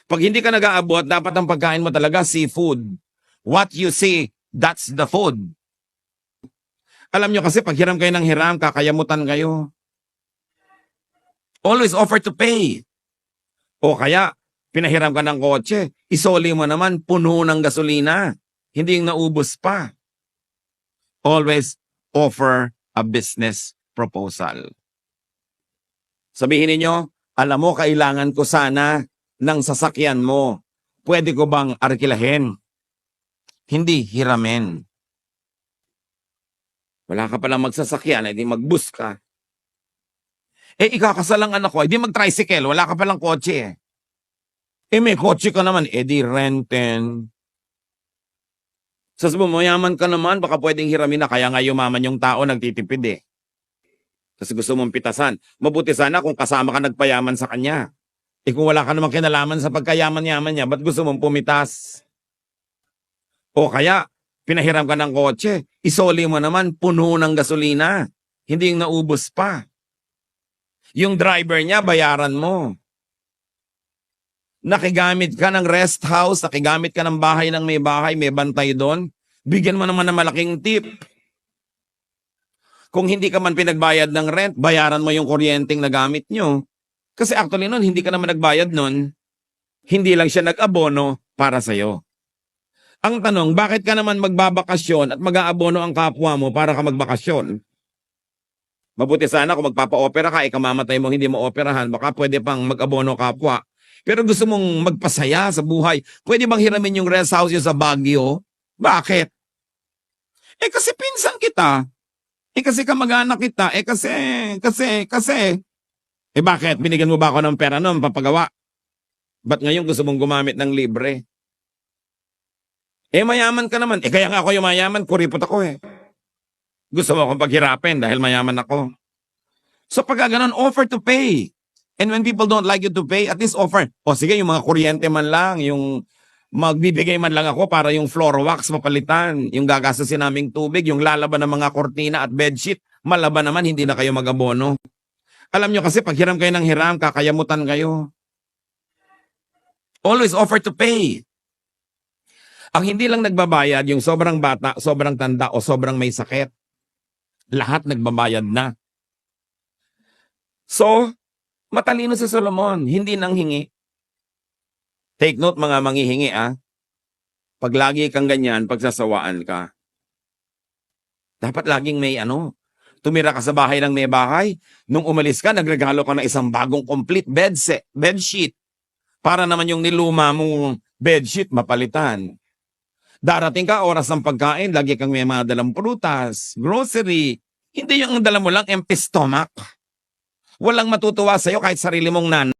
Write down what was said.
Pag hindi ka nag-aabot, dapat ang pagkain mo talaga seafood. What you see, that's the food. Alam nyo kasi pag hiram kayo ng hiram, kakayamutan kayo. Always offer to pay. O kaya, pinahiram ka ng kotse, isoli mo naman, puno ng gasolina. Hindi yung naubos pa. Always offer a business proposal. Sabihin ninyo, alam mo, kailangan ko sana ng sasakyan mo. Pwede ko bang arkilahin? Hindi hiramin. Wala ka palang magsasakyan, edi mag-bus ka. Ikakasal ang anak ko, edi mag-tricycle, wala ka palang kotse. May kotse ka naman, edi renten. Sabi mo, mayaman ka naman, baka pwedeng hiramin na, kaya nga yumaman yung tao, nagtitipid eh. Kasi gusto mong pitasan. Mabuti sana kung kasama ka nagpayaman sa kanya. Kung wala ka namang kinalaman sa pagkayaman-yaman niya, ba't gusto mong pumitas? O kaya, pinahiram ka ng kotse, isoli mo naman, puno ng gasolina. Hindi yung naubos pa. Yung driver niya, bayaran mo. Nakigamit ka ng rest house, nakigamit ka ng bahay ng may bantay doon, bigyan mo naman ng malaking tip. Kung hindi ka man pinagbayad ng rent, bayaran mo yung kuryenteng nagamit nyo. Kasi actually nun, hindi ka naman nagbayad nun. Hindi lang siya nag-abono para sa'yo. Ang tanong, bakit ka naman magbabakasyon at mag-aabono ang kapwa mo para ka magbakasyon? Mabuti sana kung magpapa-opera ka, ikamamatay mo hindi mo operahan, baka pwede pang mag-abono kapwa. Pero gusto mong magpasaya sa buhay, pwede bang hiramin yung rest house sa Baguio? Bakit? Kasi pinsan kita. Kasi kamag-anak kita. Kasi. Bakit? Binigyan mo ba ako ng pera noon, papagawa? Ba't ngayon gusto mong gumamit ng libre? Mayaman ka naman. Kaya nga ako yung mayaman, kuripot ako eh. Gusto mo akong paghirapin dahil mayaman ako. So pagka ganun, offer to pay. And when people don't like you to pay, at least offer. Sige, yung mga kuryente man lang, yung magbibigay man lang ako para yung floor wax mapalitan, yung gagastusin naming tubig, yung lalaban ng mga kortina at bedsheet, malaban naman, hindi na kayo mag-abono. Alam nyo kasi pag hiram kayo ng hiram, kakayamutan kayo. Always offer to pay. Ang hindi lang nagbabayad, yung sobrang bata, sobrang tanda, o sobrang may sakit. Lahat nagbabayad na. So, matalino si Solomon, hindi nang hingi. Take note mga manghihingi Pag lagi kang ganyan, pagsasawaan ka. Dapat laging may tumira ka sa bahay ng may bahay. Nung umalis ka, nagregalo ka ng isang bagong complete bedsheet. Para naman yung niluma mong bedsheet mapalitan. Darating ka, oras ng pagkain, lagi kang may mga dalang prutas, grocery. Hindi yung dala mo lang empty stomach. Walang matutuwa sa'yo kahit sarili mong nanay.